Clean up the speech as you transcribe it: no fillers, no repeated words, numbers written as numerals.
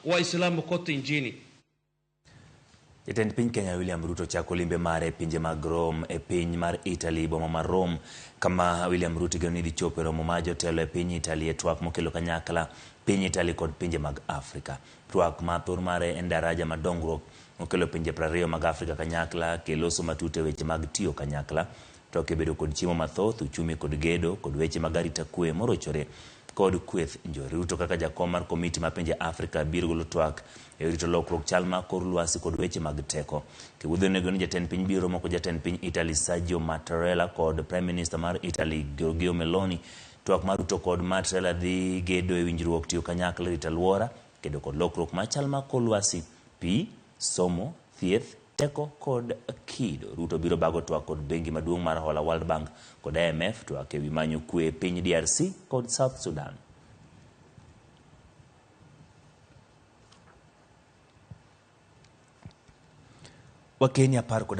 Waislamu kote nchini. Jatend piny Kenya William Ruto chako limbe mare pinje mag Rome e piny mar Italy boma mar Rome, kama William Ruto geno ni dhi chopo romo mar jotelo e piny Italy e twak mokelo kanyakla piny Italy kod pinje mag Afrika. Twak mathur mare en daraja madongruok mokelo pinje 20 mag Afrika kanyakla keloso matut e weche mag tiyo kanyakla, to kebedo kod chiemo mathoth, uchumi kod gedo kod weche mag arita kwe morochore kod kweth njore. Ruto kaka jakom mar komiti mar pinje Afrika biro golo twak e rito lokruok chal mar kor lwasi kod weche mag teko. Kiwuodho nego ni jatend piny biro moko jatend piny Italy Sergio Mattarella kod Prime Minister mar Italy Giorgia Meloni. Twak mar Ruto kod Mattarella dhi gedo e winjruok tiyo kanyakla rito alwora, kedo kod lokruok mar chal mar kor lwasi, pi, somo, thieth, teko kod kido. Ruto biro bago twak kod bengi maduong' mar hola World Bank kod IMF twak ewi manyo kwe e piny DRC kod South Sudan. Wakenya 10 kod